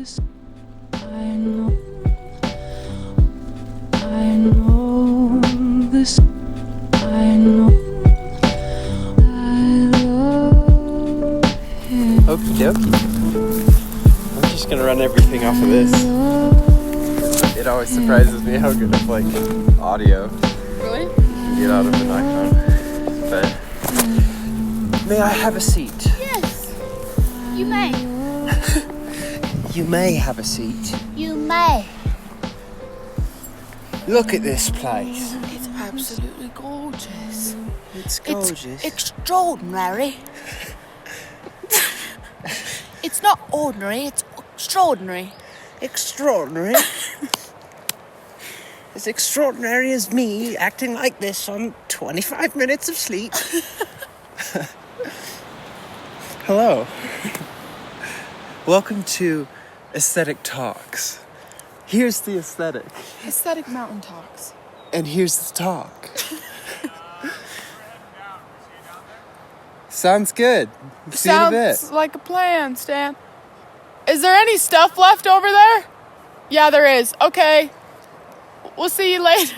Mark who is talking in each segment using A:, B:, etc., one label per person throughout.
A: this. I know this. I know I love him.
B: Okie dokie. I'm just gonna run everything off of this. It always surprises me how good of like audio
C: Really?
B: you can get out of an iPhone. But may I have a seat?
D: Yes, you may.
B: You may have a seat.
D: You may.
B: Look at this place.
C: It's absolutely gorgeous.
B: It's gorgeous.
D: It's extraordinary. It's not ordinary, it's extraordinary.
B: Extraordinary. As extraordinary as me acting like this on 25 minutes of sleep. Hello. Welcome to Aesthetic Talks. Here's the aesthetic.
C: Aesthetic mountain talks.
B: And here's the talk. Sounds good. See you in a bit.
C: Sounds like a plan, Stan. Is there any stuff left over there? Yeah, there is. Okay. We'll see you later.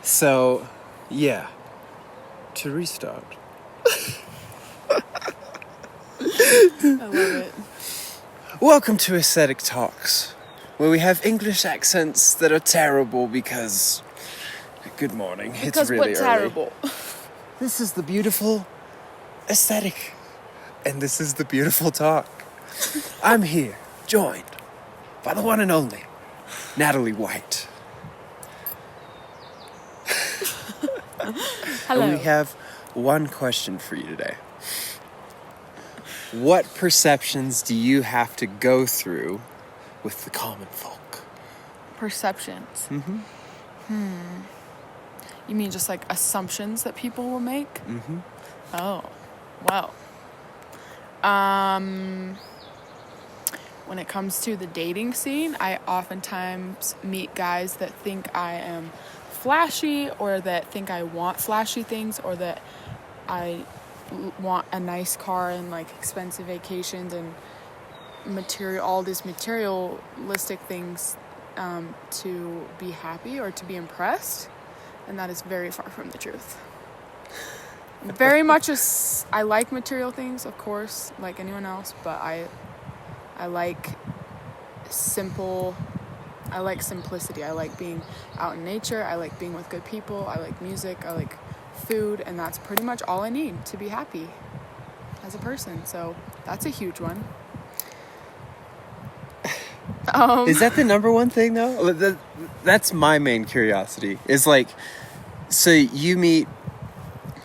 B: So, yeah. To restart.
C: I love it.
B: Welcome to Aesthetic Talks, where we have English accents that are terrible because... Good morning.
C: Because
B: it's really
C: we're
B: early.
C: terrible.
B: This is the beautiful aesthetic. And this is the beautiful talk. I'm here, joined by the one and only Natalie White.
C: Hello.
B: And we have one question for you today. What perceptions do you have to go through with the common folk?
C: Perceptions.
B: Mm-hmm.
C: You mean just like assumptions that people will make?
B: Mm-hmm.
C: Oh, wow. When it comes to the dating scene, I oftentimes meet guys that think I am flashy, or that think I want flashy things, or that I want a nice car and like expensive vacations and all these materialistic things to be happy or to be impressed, and that is very far from the truth. Very much I like material things, of course, like anyone else, but I like simplicity. I like being out in nature. I like being with good people. I like music. I like food, and that's pretty much all I need to be happy as a person. So that's a huge one.
B: Is that the number one thing, though? That's my main curiosity. Is like, so you meet...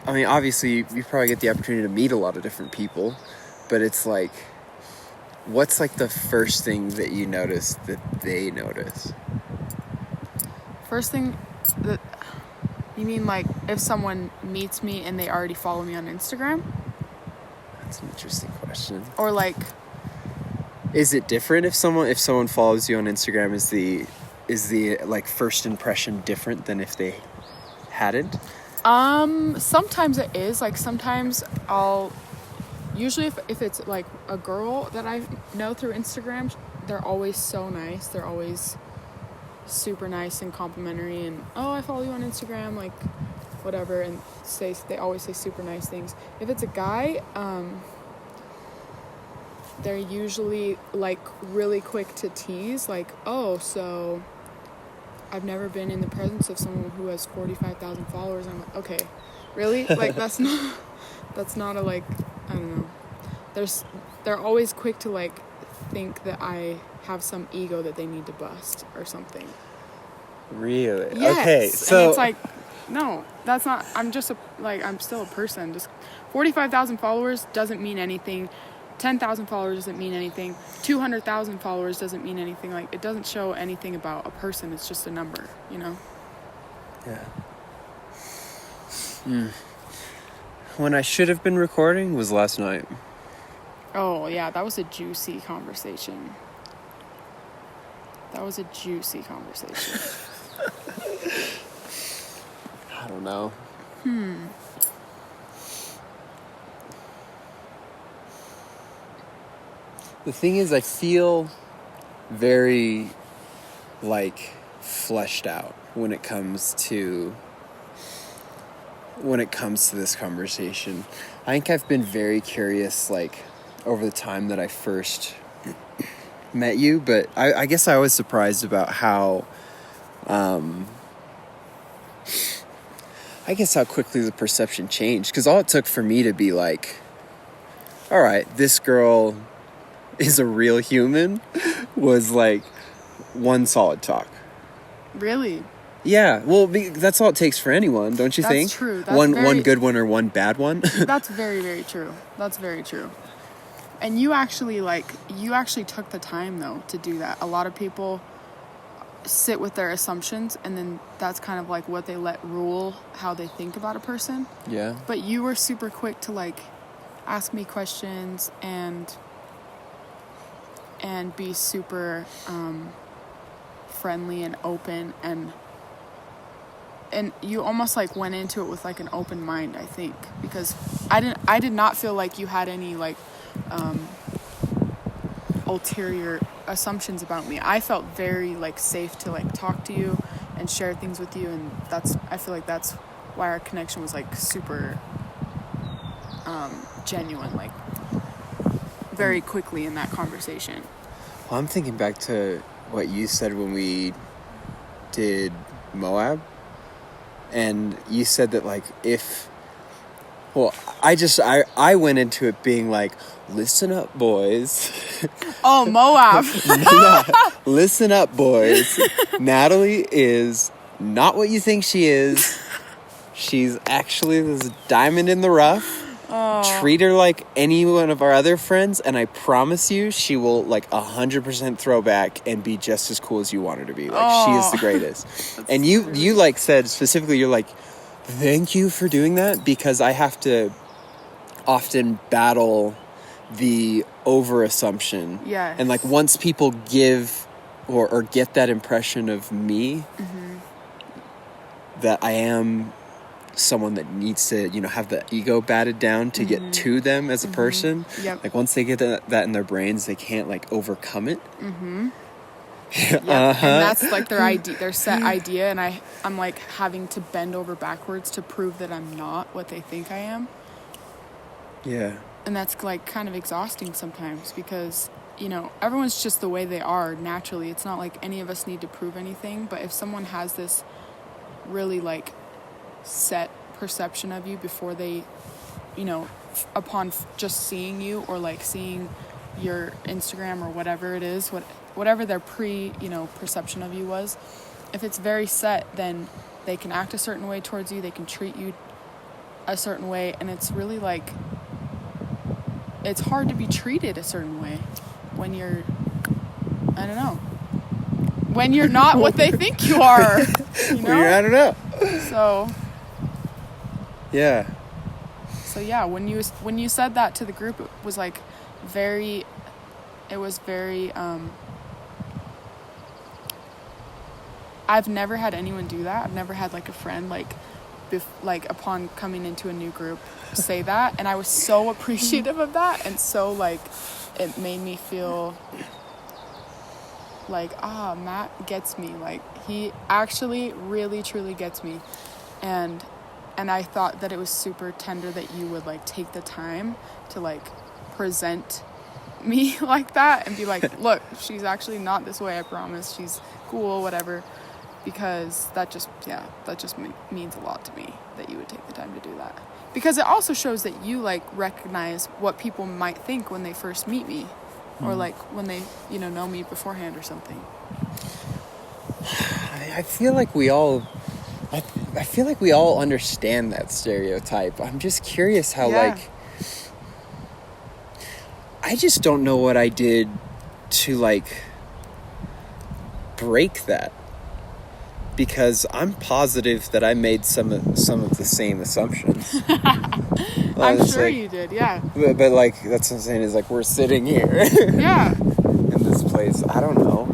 B: I mean, obviously, you probably get the opportunity to meet a lot of different people, but it's like, what's like the first thing that you notice that they notice?
C: First thing that... You mean like if someone meets me and they already follow me on Instagram?
B: That's an interesting question.
C: Or like...
B: Is it different if someone follows you on Instagram? Is the like first impression different than if they hadn't?
C: Sometimes it is. Like sometimes usually if it's like a girl that I know through Instagram, they're always so nice. They're always super nice and complimentary, and I follow you on Instagram, like whatever, and they always say super nice things. If it's a guy, they're usually like really quick to tease, like, so I've never been in the presence of someone who has 45,000 followers. I'm like, okay, really? Like that's not a, like, I don't know. They're always quick to like think that I have some ego that they need to bust or something.
B: Really?
C: Yes.
B: Okay, so
C: and it's like, no, that's not. I'm still a person. Just 45,000 followers doesn't mean anything. 10,000 followers doesn't mean anything. 200,000 followers doesn't mean anything. Like, it doesn't show anything about a person. It's just a number, you know?
B: Yeah. When I should have been recording was last night.
C: Oh, yeah, that was a juicy conversation. I
B: don't know. The thing is, I feel very, like, fleshed out when it comes to this conversation. I think I've been very curious, like, over the time that I first met you, but I guess I was surprised about how, I guess how quickly the perception changed. Because all it took for me to be like, all right, this girl is a real human, was like one solid talk.
C: Really?
B: Yeah, well, that's all it takes for anyone, don't you think?
C: That's true. That's
B: one
C: very-
B: good one or one bad one.
C: That's very, very true. That's very true. And you actually took the time though to do that. A lot of people sit with their assumptions and then that's kind of like what they let rule how they think about a person.
B: Yeah.
C: But you were super quick to like ask me questions and be super friendly and open, and you almost like went into it with like an open mind, I think, because I did not feel like you had any like ulterior assumptions about me. I felt very like safe to like talk to you and share things with you, and I feel like that's why our connection was like super genuine, like very quickly in that conversation.
B: Well, I'm thinking back to what you said when we did Moab, and you said that like I went into it being like, listen up, boys.
C: Oh, Moab.
B: Yeah, listen up, boys. Natalie is not what you think she is. She's actually this diamond in the rough.
C: Oh.
B: Treat her like any one of our other friends, and I promise you, she will like 100% throw back and be just as cool as you want her to be. Like, she is the greatest. And you like said specifically, you're like, thank you for doing that, because I have to often battle the over assumption.
C: Yes.
B: And like once people give or get that impression of me, that I am someone that needs to, have the ego batted down to get to them as a person.
C: Yep.
B: Like once they get that in their brains, they can't like overcome it.
C: Yep. And that's like their set idea, and I'm like having to bend over backwards to prove that I'm not what they think I am.
B: Yeah.
C: And that's like kind of exhausting sometimes, because everyone's just the way they are naturally. It's not like any of us need to prove anything, but if someone has this really like set perception of you before they upon just seeing you or like seeing your Instagram or whatever it is, whatever their perception of you was, if it's very set, then they can act a certain way towards you, they can treat you a certain way, and it's really like it's hard to be treated a certain way when you're when you're not what they think you are.
B: I don't know.
C: So
B: yeah.
C: So yeah, when you said that to the group, it was very I've never had anyone do that. I've never had like a friend like upon coming into a new group say that, and I was so appreciative of that, and so like it made me feel like Matt gets me, like he actually really truly gets me, and I thought that it was super tender that you would like take the time to like present me like that and be like, look, she's actually not this way, I promise, she's cool, whatever, because that just means a lot to me that you would take the time to do that, because it also shows that you like recognize what people might think when they first meet me, or like when they know me beforehand or something.
B: I feel like we all understand that stereotype. I'm just curious how like I just don't know what I did to like break that, because I'm positive that I made some of the same assumptions.
C: I'm sure you did, yeah.
B: But like that's what I'm saying, is like we're sitting here
C: Yeah.
B: in this place. I don't know.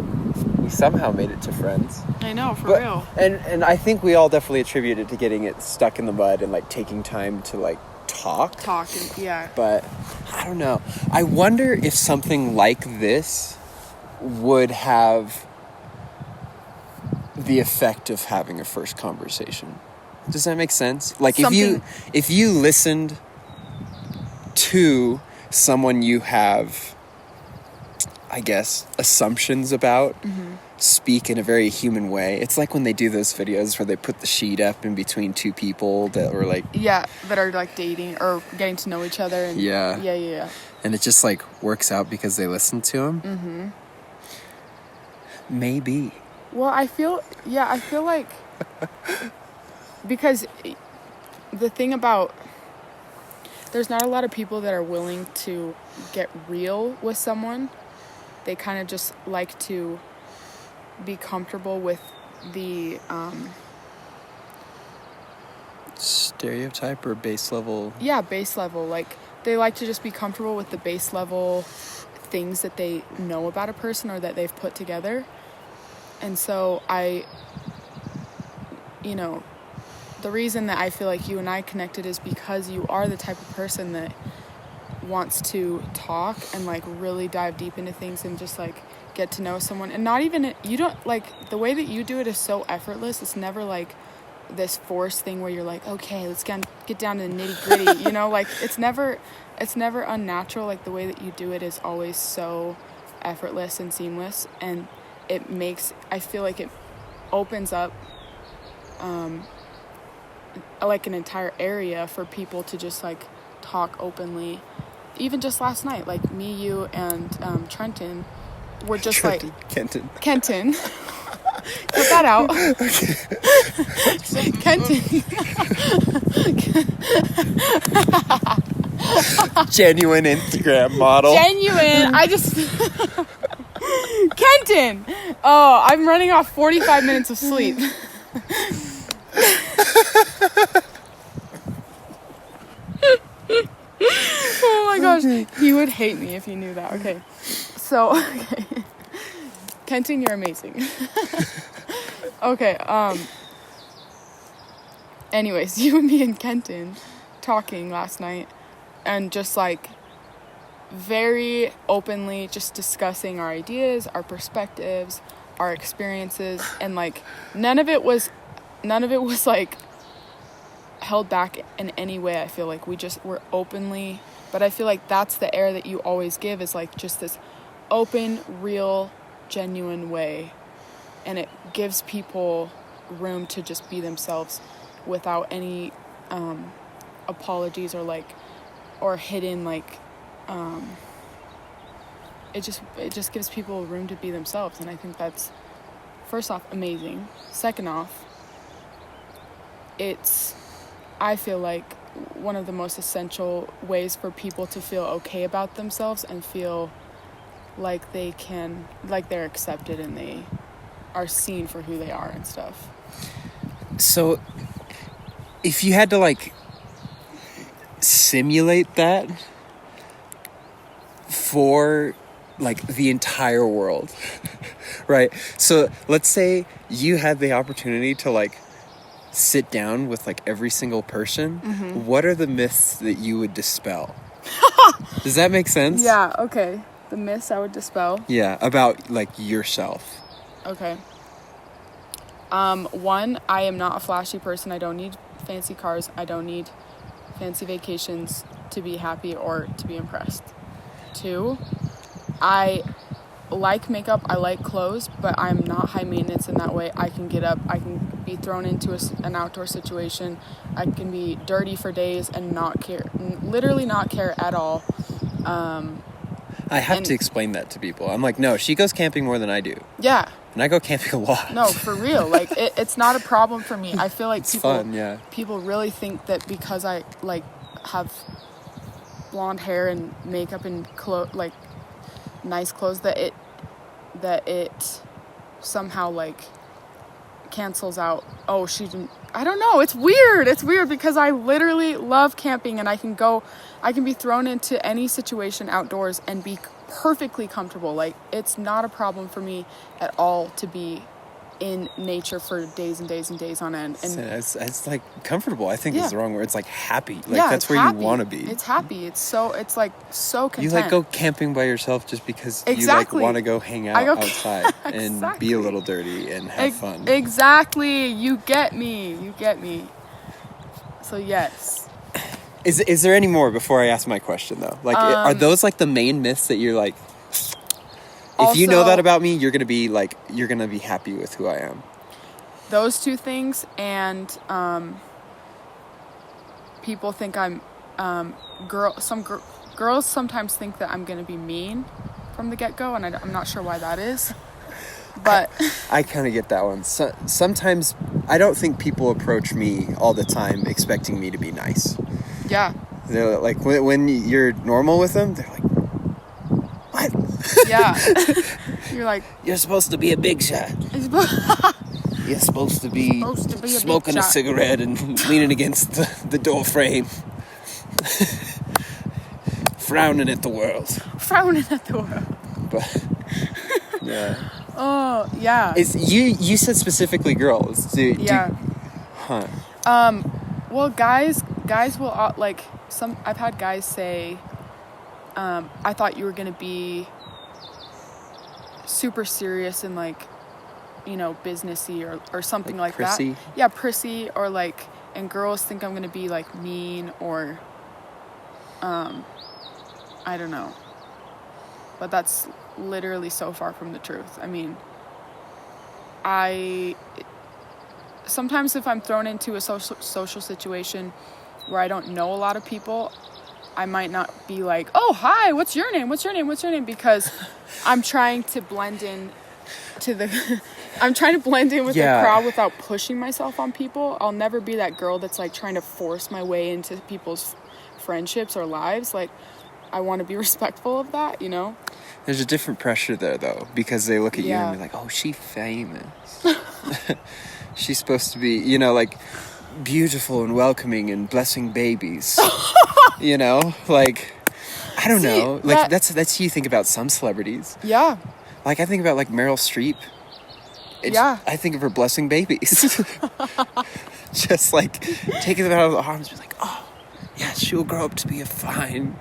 B: We somehow made it to friends.
C: I know, for real.
B: And I think we all definitely attribute it to getting it stuck in the mud and like taking time to like talk.
C: Yeah.
B: But I don't know. I wonder if something like this would have the effect of having a first conversation. Does that make sense? Like if you listened to someone you have, I guess, assumptions about, speak in a very human way. It's like when they do those videos where they put the sheet up in between two people that were like...
C: Yeah, that are like dating or getting to know each other. And Yeah.
B: And it just like works out because they listen to them. Mm-hmm. Maybe.
C: Well, I feel like because the thing about there's not a lot of people that are willing to get real with someone. They kind of just like to be comfortable with the
B: stereotype or base level.
C: Yeah, base level. Like they like to just be comfortable with the base level things that they know about a person or that they've put together. And so the reason that I feel like you and I connected is because you are the type of person that wants to talk and like really dive deep into things and just like get to know someone. And not even, you don't like, the way that you do it is so effortless. It's never like this forced thing where you're like, okay, let's get down to the nitty gritty, like it's never unnatural. Like the way that you do it is always so effortless and seamless, and I feel like it opens up like an entire area for people to just like talk openly. Even just last night, like me, you, and Trenton were just
B: Kenton.
C: Cut that out. Kenton.
B: Genuine Instagram model.
C: I just... Kenton! Oh, I'm running off 45 minutes of sleep. Oh my gosh. He would hate me if he knew that. Okay. So, Kenton, you're amazing. Okay, anyways, you and me and Kenton talking last night and just like very openly just discussing our ideas, our perspectives, our experiences, and like none of it was like held back in any way. I feel like we just were openly, but I feel like that's the air that you always give, is like just this open, real, genuine way, and it gives people room to just be themselves without any apologies or hidden like it just gives people room to be themselves, and I think that's, first off, amazing. Second off, I feel like one of the most essential ways for people to feel okay about themselves and feel like they're accepted and they are seen for who they are and stuff.
B: So if you had to like simulate that for like the entire world, right? So let's say you had the opportunity to like sit down with like every single person. Mm-hmm. What are the myths that you would dispel? Does that make sense?
C: Yeah, okay. The myths I would dispel.
B: Yeah, about like yourself.
C: Okay. One, I am not a flashy person. I don't need fancy cars. I don't need fancy vacations to be happy or to be impressed. Two, I like makeup, I like clothes, but I'm not high maintenance in that way. I can get up, I can be thrown into an outdoor situation, I can be dirty for days and not care, literally not care at all.
B: I have to explain that to people. I'm like, no, she goes camping more than I do.
C: Yeah.
B: And I go camping a lot.
C: No, for real. Like, it's not a problem for me. I feel like
B: it's fun, yeah.
C: People really think that because I, like, have blonde hair and makeup and like nice clothes that it somehow like cancels out, oh, she didn't, I don't know, it's weird because I literally love camping and I can be thrown into any situation outdoors and be perfectly comfortable. Like, it's not a problem for me at all to be in nature for days and days and days on end. And
B: it's like comfortable, I think
C: Yeah.
B: is the wrong word. It's like happy. Like
C: yeah,
B: that's
C: it's
B: where
C: happy.
B: you want to be.
C: It's happy. It's like so content.
B: You like go camping by yourself just because
C: Exactly.
B: you like want to go hang
C: I
B: out
C: go-
B: outside and
C: Exactly.
B: be a little dirty and have fun.
C: Exactly. You get me. So yes.
B: Is there any more before I ask my question though? Like are those like the main myths that you're like, if you know
C: Also-
B: that about me, you're gonna be happy with who I am?
C: Those two things, and people think I'm girls sometimes think that I'm gonna be mean from the get-go, and I'm not sure why that is, but
B: I kind of get that one. So, sometimes I don't think people approach me all the time expecting me to be nice.
C: yeah.
B: They're like when you're normal with them, they're like, "What?
C: Yeah. You're like,
B: You're supposed to be a big shot. You're supposed to be,
C: a big
B: smoking a
C: shot."
B: cigarette and leaning against the door frame, frowning at the world."
C: frowning at the world.
B: But yeah,
C: Oh, yeah.
B: it's you said specifically girls.
C: Yeah.
B: Huh.
C: Well, guys will like I've had guys say, I thought you were gonna be super serious and like, businessy or something like
B: prissy?
C: that. Yeah, prissy, or like, and girls think I'm gonna be like mean or, I don't know. But that's literally so far from the truth. I mean, sometimes if I'm thrown into a social situation where I don't know a lot of people, I might not be like, "Oh, hi, what's your name? Because I'm trying to blend in with the crowd without pushing myself on people. I'll never be that girl that's like trying to force my way into people's friendships or lives. Like, I want to be respectful of that,
B: There's a different pressure there though, because they look at you
C: Yeah.
B: and be like, "Oh, she's famous. She's supposed to be, like beautiful and welcoming and blessing babies." Like I don't
C: See,
B: know. Like
C: that-
B: that's you think about some celebrities.
C: Yeah.
B: Like I think about like Meryl Streep.
C: Yeah.
B: I think of her blessing babies. Just like taking them out of the arms, be like, "Oh, yeah, she'll grow up to be a fine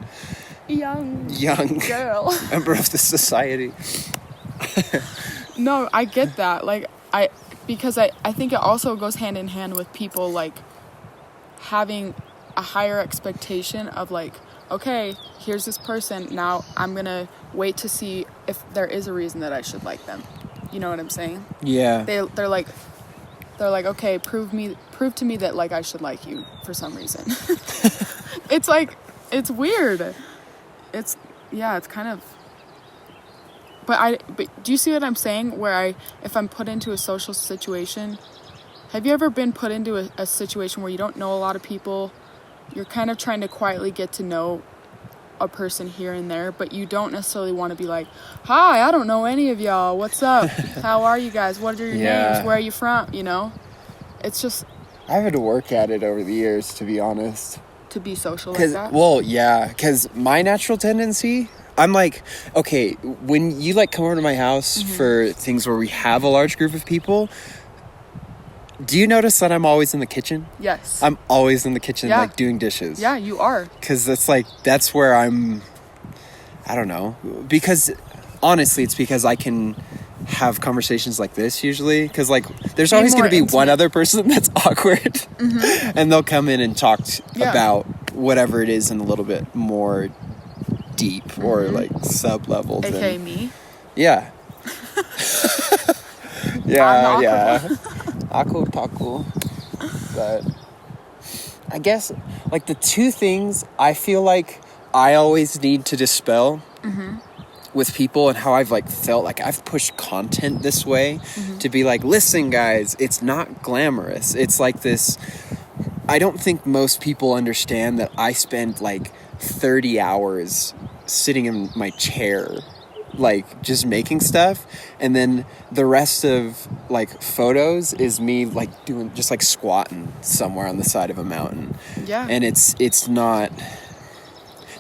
C: Young
B: young
C: girl.
B: member of the society."
C: No, I get that. Like, because I think it also goes hand in hand with people like having a higher expectation of like, okay, here's this person. Now I'm gonna wait to see if there is a reason that I should like them. You know what I'm saying?
B: Yeah.
C: They're like, okay, prove to me that like I should like you for some reason. It's like, it's weird. It's kind of. But do you see what I'm saying? Where if I'm put into a social situation, have you ever been put into a situation where you don't know a lot of people? You're kind of trying to quietly get to know a person here and there, but you don't necessarily want to be like, "Hi, I don't know any of y'all. What's up? How are you guys? What are your names? Where are you from?" It's just
B: I've had to work at it over the years, to be honest.
C: to be social like that.
B: Well, yeah, because my natural tendency, I'm like, okay, when you like come over to my house for things where we have a large group of people, do you notice that I'm always in the kitchen?
C: Yes.
B: I'm always in the kitchen,
C: Yeah.
B: like doing dishes.
C: Yeah, you are.
B: Because that's where I don't know. Because honestly, it's because I can have conversations like this usually. Because like, there's always going to be one
C: intimate.
B: other person that's awkward. And they'll come in and talk about whatever it is in a little bit more deep or like sub-level.
C: AKA me.
B: Yeah.
C: I'm
B: Yeah. Aku taku. But I guess like the two things I feel like I always need to dispel with people, and how I've like felt like I've pushed content this way to be like, "Listen guys, it's not glamorous. It's like this." I don't think most people understand that I spend like 30 hours sitting in my chair, like just making stuff, and then the rest of like photos is me like doing just like squatting somewhere on the side of a mountain.
C: Yeah.
B: And it's not.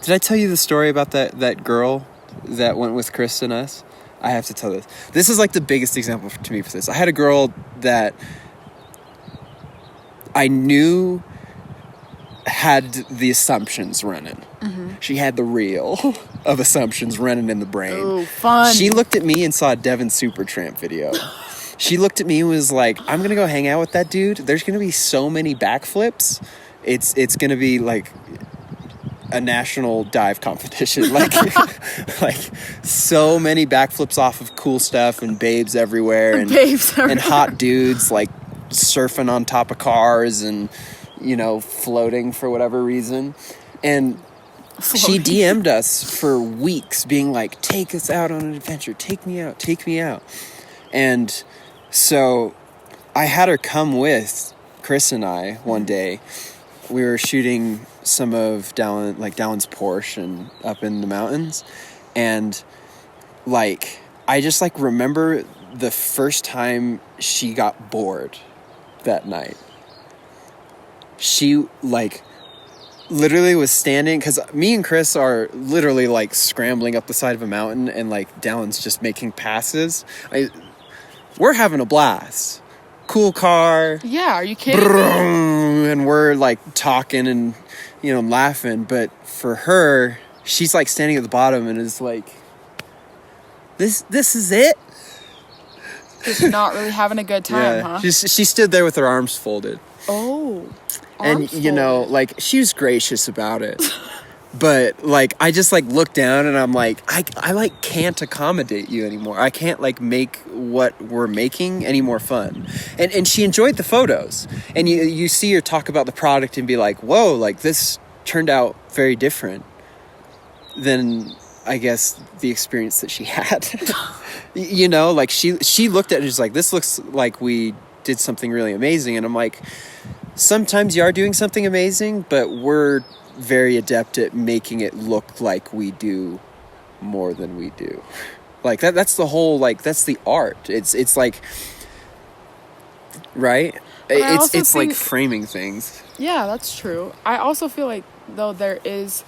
B: Did I tell you the story about that girl that went with Chris and us I have to tell this. This is like the biggest example to me for this. I had a girl that I knew had the assumptions running. She had the reel of assumptions running in the brain.
C: Oh, fun.
B: She looked at me and saw a Devin Supertramp video. She looked at me and was like, I'm going to go hang out with that dude. There's going to be so many backflips. It's going to be like a national dive competition. Like, like so many backflips off of cool stuff and babes everywhere. And, and hot dudes like surfing on top of cars and, you know, floating for whatever reason. And she DM'd us for weeks being like, take us out on an adventure. Take me out. Take me out. And so I had her come with Chris and I one day. We were shooting some of Dallon's Porsche and up in the mountains. And like, I just like remember the first time she got bored that night. She like literally was standing, because me and Chris are literally like scrambling up the side of a mountain and like Dallon's just making passes. We're having a blast. Cool car.
C: Yeah, are you kidding me?
B: And we're like talking and, you know, laughing. But for her, she's like standing at the bottom and is like, this is it?
C: Just not really having a good time, huh?
B: She stood there with her arms folded.
C: Oh.
B: And, you know, like, she was gracious about it. But, like, I just, like, looked down and I'm like, I like, can't accommodate you anymore. I can't, like, make what we're making any more fun. And she enjoyed the photos. And you see her talk about the product and be like, whoa, like, this turned out very different than, I guess, the experience that she had. You know, like, she looked at it and was like, this looks like we did something really amazing. And I'm like, sometimes you are doing something amazing, but we're very adept at making it look like we do more than we do. Like that's the whole, like, that's the art. It's like, right? It's like framing things.
C: Yeah, that's true. I also feel like, though, there's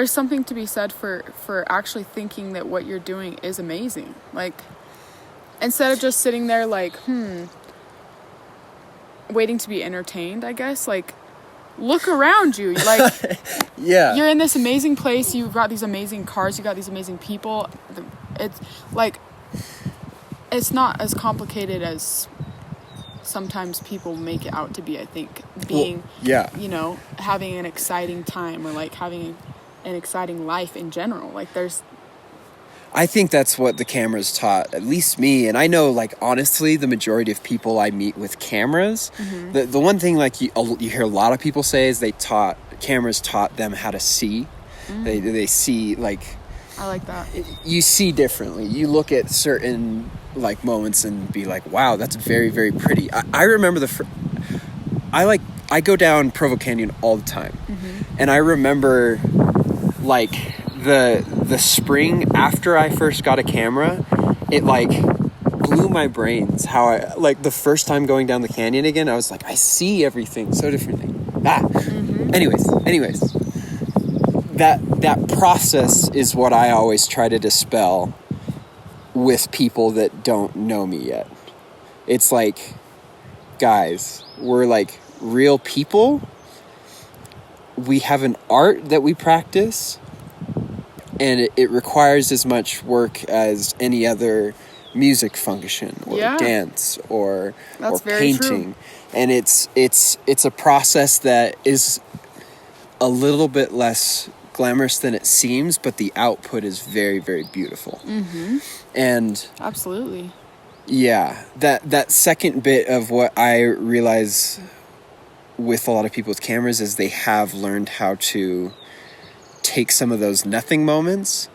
C: something to be said for actually thinking that what you're doing is amazing. Like, instead of just sitting there like, waiting to be entertained, I guess. Like, look around you. Like,
B: yeah,
C: you're in this amazing place. You've got these amazing cars. You got these amazing people. It's like, it's not as complicated as sometimes people make it out to be. I think being, you know, having an exciting time, or like having an exciting life in general. Like,
B: I think that's what the cameras taught, at least me. And I know, like, honestly, the majority of people I meet with cameras, the one thing, like, you hear a lot of people say is cameras taught them how to see. They see, like...
C: I like that.
B: You see differently. You look at certain, like, moments and be like, wow, that's very, very pretty. I remember I go down Provo Canyon all the time. And I remember, like... The spring after I first got a camera, it like blew my brains how I, like, the first time going down the canyon again, I was like, I see everything so differently. Anyways, that process is what I always try to dispel with people that don't know me yet. It's like, guys, we're like real people. We have an art that we practice. And it requires as much work as any other music function or dance or painting. True. And it's a process that is a little bit less glamorous than it seems, but the output is very, very beautiful. And
C: absolutely.
B: Yeah, that second bit of what I realize with a lot of people with cameras is they have learned how to take some of those nothing moments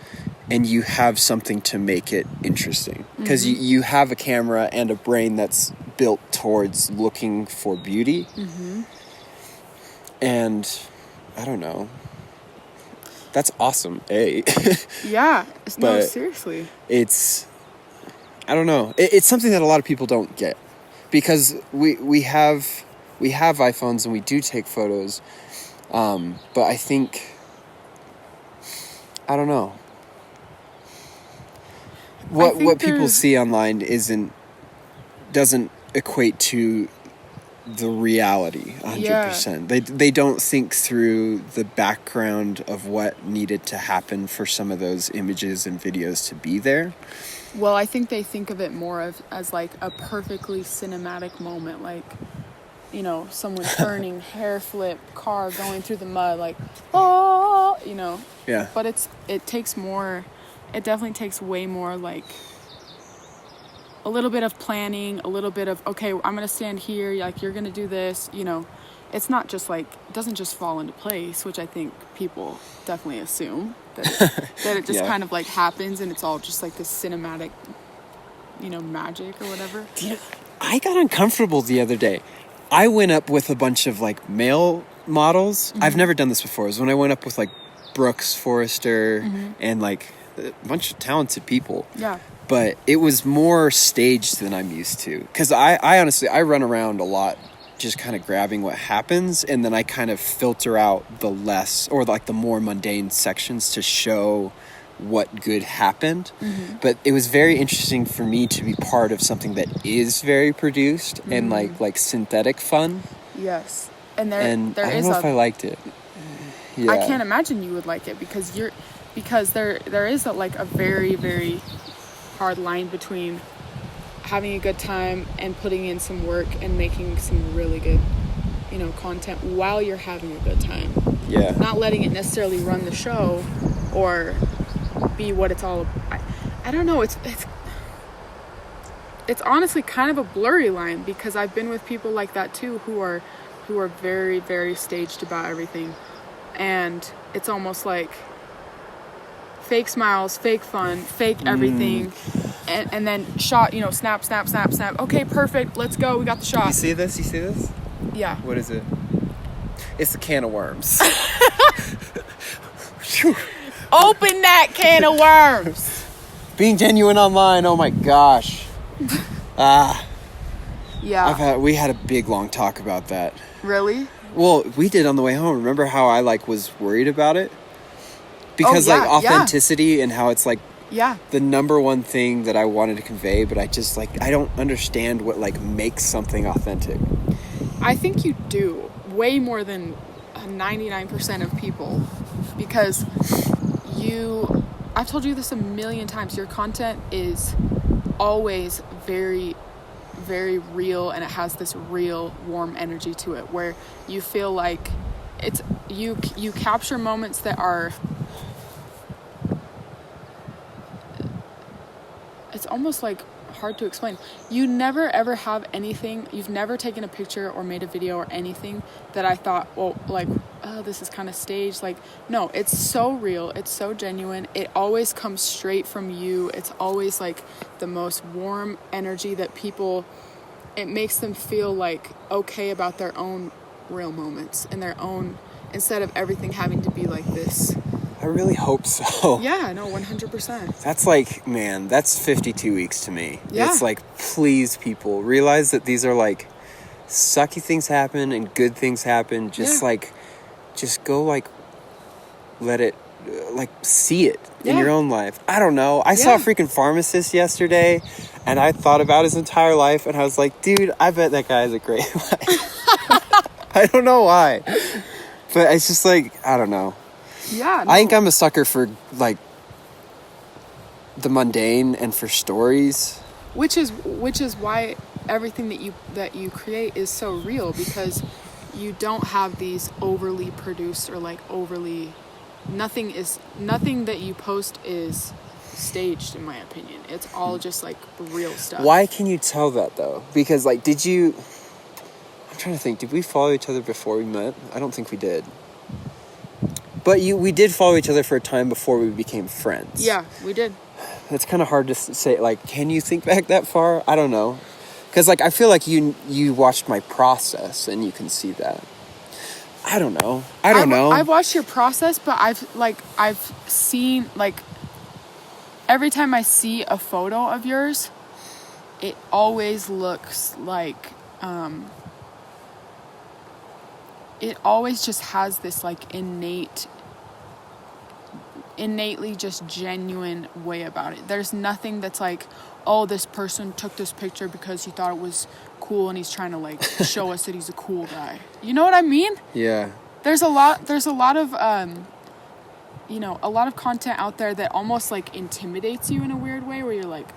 B: and you have something to make it interesting, because you have a camera and a brain that's built towards looking for beauty. And I don't know, that's awesome.
C: Yeah, no, seriously,
B: it's, I don't know, it's something that a lot of people don't get, because we have iPhones and we do take photos, but I think, I don't know. what people
C: there's-
B: see online doesn't equate to the reality 100%. They don't think through the background of what needed to happen for some of those images and videos to be there.
C: Well, I think they think of it more as like a perfectly cinematic moment, like, you know, someone turning, hair flip, car going through the mud, like, oh, you know.
B: Yeah.
C: But it definitely takes way more, like, a little bit of planning, a little bit of, okay, I'm going to stand here, like, you're going to do this, you know. It's not just like, it doesn't just fall into place, which I think people definitely assume that it just kind of like happens and it's all just like this cinematic, you know, magic or whatever.
B: I got uncomfortable the other day. I went up with a bunch of like male models.
C: Mm-hmm.
B: I've never done this before. It was when I went up with like Brooks Forrester and like a bunch of talented people.
C: Yeah.
B: But it was more staged than I'm used to. Because I honestly, I run around a lot just kind of grabbing what happens, and then I kind of filter out the less, or like the more mundane sections to show what good happened. But it was very interesting for me to be part of something that is very produced and like synthetic fun.
C: Yes. And
B: I
C: there
B: don't
C: is
B: know if I liked it. Yeah.
C: I can't imagine you would like it because there is like a very, very hard line between having a good time and putting in some work and making some really good, you know, content while you're having a good time.
B: Yeah.
C: Not letting it necessarily run the show or be what it's all about. I don't know. It's honestly kind of a blurry line because I've been with people like that too who are very, very staged about everything. And it's almost like fake smiles, fake fun, fake everything. And then shot, you know, snap. Okay, perfect. Let's go. We got the shot.
B: You see this?
C: Yeah.
B: What is it? It's a can of worms.
C: Open that can of worms.
B: Being genuine online. Oh my gosh.
C: Yeah.
B: We had a big long talk about that.
C: Really?
B: Well, we did on the way home. Remember how I like was worried about it? Because
C: yeah,
B: like authenticity and how it's like
C: Yeah.
B: the number one thing that I wanted to convey, but I just like I don't understand what like makes something authentic.
C: I think you do way more than 99% of people because I've told you this a million times, your content is always very, very real and it has this real warm energy to it where you feel like it's you capture moments that are, it's almost like hard to explain. You never ever have anything, you've never taken a picture or made a video or anything that I thought, well, like, oh, this is kind of staged. Like, no, it's so real, it's so genuine, it always comes straight from you. It's always like the most warm energy that people, it makes them feel like okay about their own real moments and their own, instead of everything having to be like this.
B: I really hope so.
C: Yeah, no, 100%.
B: That's like, man, that's 52 weeks to me.
C: Yeah.
B: It's like, please, people, realize that these are like sucky things happen and good things happen. Just just go like, let it, like, see it in your own life. I don't know. I saw a freaking pharmacist yesterday and I thought about his entire life and I was like, dude, I bet that guy has a great life. I don't know why. But it's just like, I don't know.
C: Yeah, no.
B: I think I'm a sucker for like the mundane and for stories.
C: Which is why everything that you create is so real, because you don't have these overly produced or like overly, nothing that you post is staged, in my opinion. It's all just like real stuff.
B: Why can you tell that though? Because like, I'm trying to think, did we follow each other before we met? I don't think we did. But we did follow each other for a time before we became friends.
C: Yeah, we did.
B: It's kind of hard to say, like, can you think back that far? I don't know. Because, like, I feel like you watched my process and you can see that. I don't know.
C: I've watched your process, but I've seen, like, every time I see a photo of yours, it always looks like, it always just has this, like, innate innately just genuine way about it. There's nothing that's like, oh, this person took this picture because he thought it was cool and he's trying to like show us that he's a cool guy. You know what I mean?
B: Yeah.
C: There's a lot of you know, a lot of content out there that almost like intimidates you in a weird way, where you're like,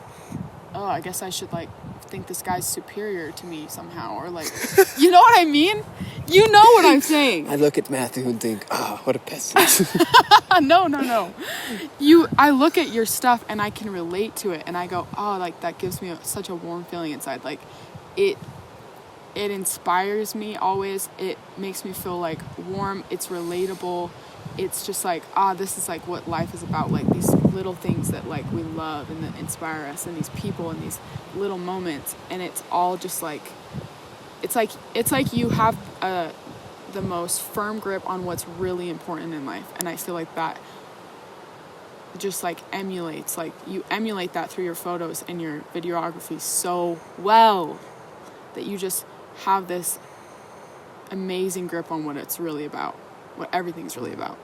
C: oh, I guess I should like think this guy's superior to me somehow, or like, you know what I mean? You know what I'm saying.
B: I look at Matthew and think, what a peasant.
C: No. I look at your stuff and I can relate to it, and I go, oh, like that gives me such a warm feeling inside. Like it inspires me always. It makes me feel like warm. It's relatable. It's just like, this is like what life is about. Like these little things that like we love and that inspire us, and these people and these little moments. And it's all just like, it's like you have the most firm grip on what's really important in life. And I feel like that just like emulates, like you emulate that through your photos and your videography so well that you just have this amazing grip on what it's really about, what everything's really about.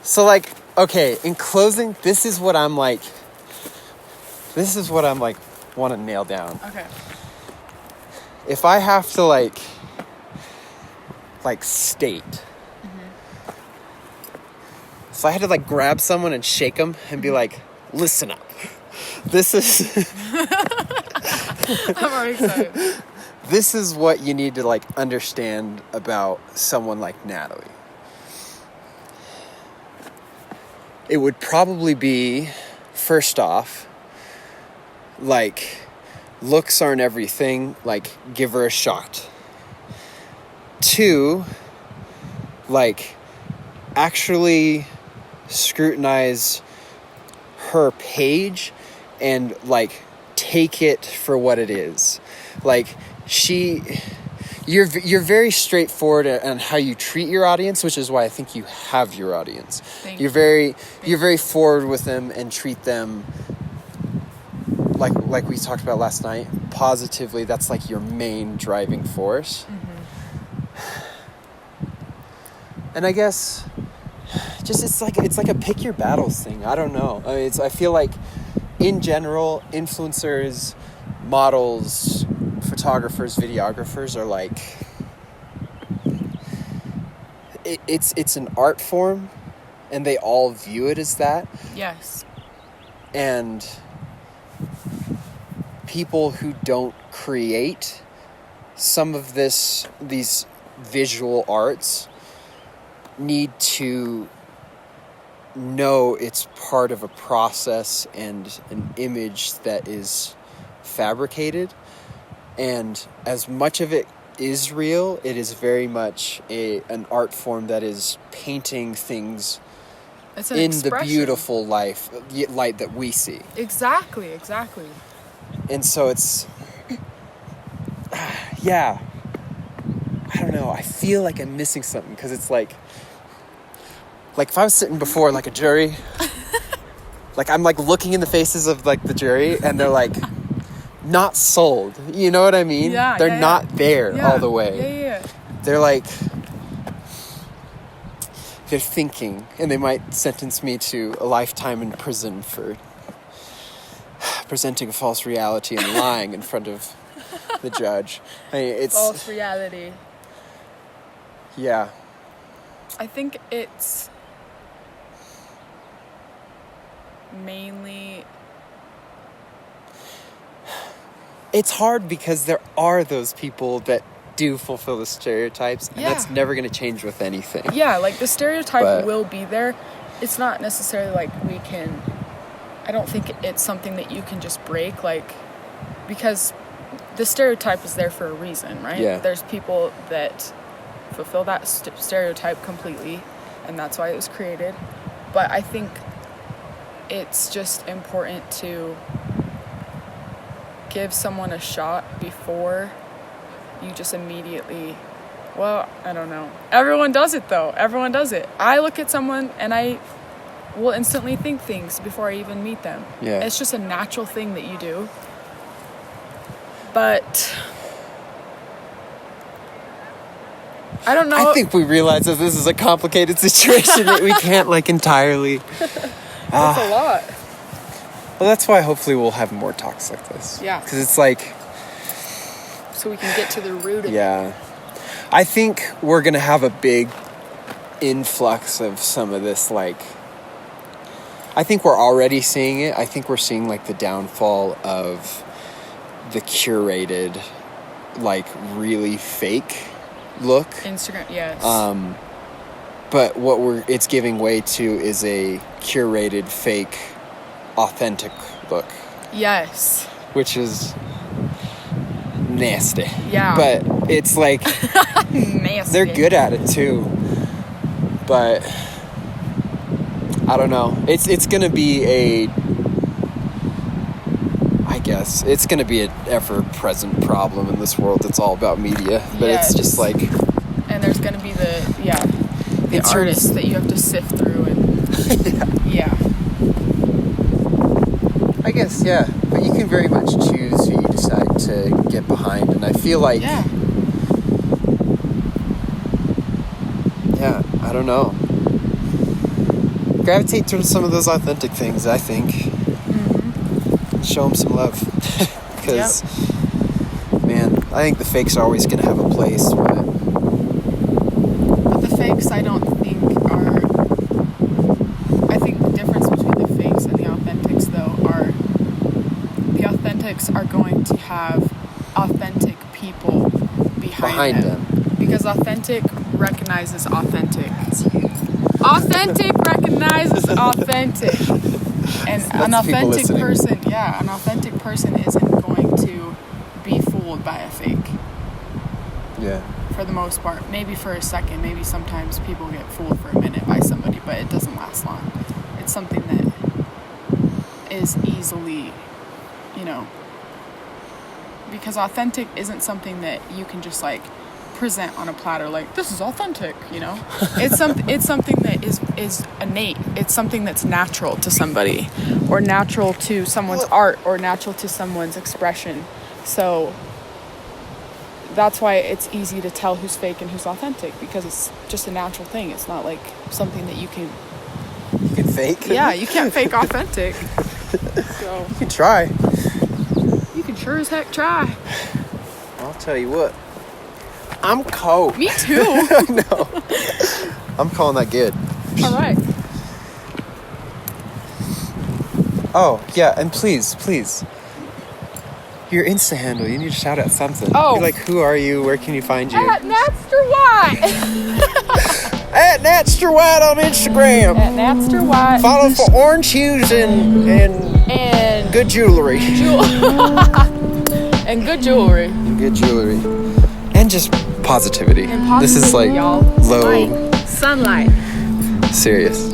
B: So like, okay, in closing, this is what I'm like want to nail down.
C: Okay.
B: If I have to like state, if I had to like grab someone and shake them and be like, listen up, this is
C: I'm already excited.
B: this is what you need to like understand about someone like Natalie. It would probably be, first off, like, looks aren't everything, like, give her a shot. 2, like, actually scrutinize her page and, like, take it for what it is. Like, you're very straightforward on how you treat your audience, which is why I think you have your audience. You're very forward with them and treat them like we talked about last night, positively. That's like your main driving force. And I guess just it's like a pick your battles thing. I don't know. I mean, I feel like in general, influencers, models, photographers, videographers are like, it's an art form, and they all view it as that.
C: Yes.
B: And people who don't create some of these visual arts need to know it's part of a process and an image that is fabricated. And as much of it is real, it is very much an art form that is painting things in the beautiful light that we see.
C: Exactly.
B: And so it's, yeah, I don't know. I feel like I'm missing something, because it's like if I was sitting before like a jury, like I'm like looking in the faces of like the jury, and they're like not sold. You know what I mean?
C: Yeah.
B: They're not there all the way.
C: Yeah.
B: They're like, they're thinking, and they might sentence me to a lifetime in prison for presenting a false reality and lying in front of the judge. I mean, it's
C: False reality.
B: Yeah.
C: I think it's mainly,
B: it's hard because there are those people that do fulfill the stereotypes, and that's never going to change with anything.
C: Yeah, like the stereotype will be there. It's not necessarily like I don't think it's something that you can just break, like, because the stereotype is there for a reason, right?
B: Yeah.
C: There's people that fulfill that stereotype completely, and that's why it was created. But I think it's just important to give someone a shot before you just immediately, well, I don't know. Everyone does it though. Everyone does it. I look at someone and I will instantly think things before I even meet them.
B: Yeah.
C: It's just a natural thing that you do. But I don't know.
B: I think we realize that this is a complicated situation that we can't like entirely.
C: it's a lot.
B: Well, that's why hopefully we'll have more talks like this.
C: Yeah.
B: Because it's like,
C: So we can get to the root of it.
B: yeah. I think we're going to have a big influx of some of this, like, I think we're already seeing it. I think we're seeing, like, the downfall of the curated, like, really fake look.
C: Instagram, yes.
B: But what it's giving way to is a curated, fake, authentic look,
C: yes.
B: which is nasty.
C: Yeah.
B: But it's like,
C: Nasty.
B: they're good at it too. But I don't know. It's gonna be I guess it's gonna be an ever-present problem in this world. It's all about media, but it's just like.
C: And there's gonna be the
B: It's
C: artists that you have to sift through and yeah.
B: I guess, yeah. But you can very much choose who you decide to get behind, and I feel like.
C: Yeah.
B: Yeah, I don't know. Gravitate towards some of those authentic things, I think.
C: Mm-hmm.
B: Show them some love. Because, man, I think the fakes are always going to have a place, but
C: the fakes, I don't think are. I think the difference between the fakes and the authentics, though, are the authentics are going to have authentic people behind them. Because authentic recognizes authentic. Authentic recognizes authentic. And an authentic person isn't going to be fooled by a fake.
B: yeah.
C: For the most part. Maybe for a second. Maybe sometimes people get fooled for a minute by somebody, but it doesn't last long. It's something that is easily, because authentic isn't something that you can just like present on a platter like this is authentic, It's something that is innate. It's something that's natural to somebody, or natural to someone's art, or natural to someone's expression. So that's why it's easy to tell who's fake and who's authentic, because it's just a natural thing. It's not like something that you can
B: fake.
C: Yeah, you can't fake authentic. So
B: You can try.
C: you can sure as heck try.
B: I'll tell you what. I'm cold.
C: Me too.
B: No. I'm calling that good.
C: All right.
B: Oh, yeah, and please. Your Insta handle, you need to shout out something.
C: Oh.
B: Be like, who are you? Where can you find you?
C: At Napster White.
B: At Natster White on Instagram.
C: At Napster White.
B: Follow for orange hues and good jewelry.
C: And good jewelry.
B: Good jewelry. And just positivity.
C: And
B: This is like
C: y'all.
B: low.
C: Sunlight.
B: Serious.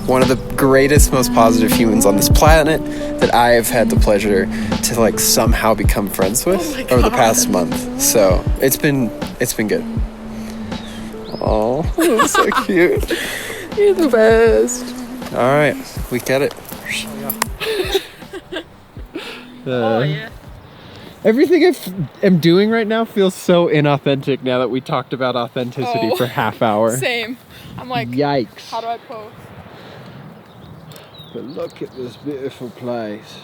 B: One of the greatest, most positive humans on this planet that I have had the pleasure to like somehow become friends with over the past month. So it's been good. Oh, that's so cute.
C: You're the best.
B: All right, we get it.
C: Oh yeah.
B: Everything I am doing right now feels so inauthentic now that we talked about authenticity for half hour.
C: Same. I'm like,
B: Yikes.
C: how do I post?
B: But look at this beautiful place.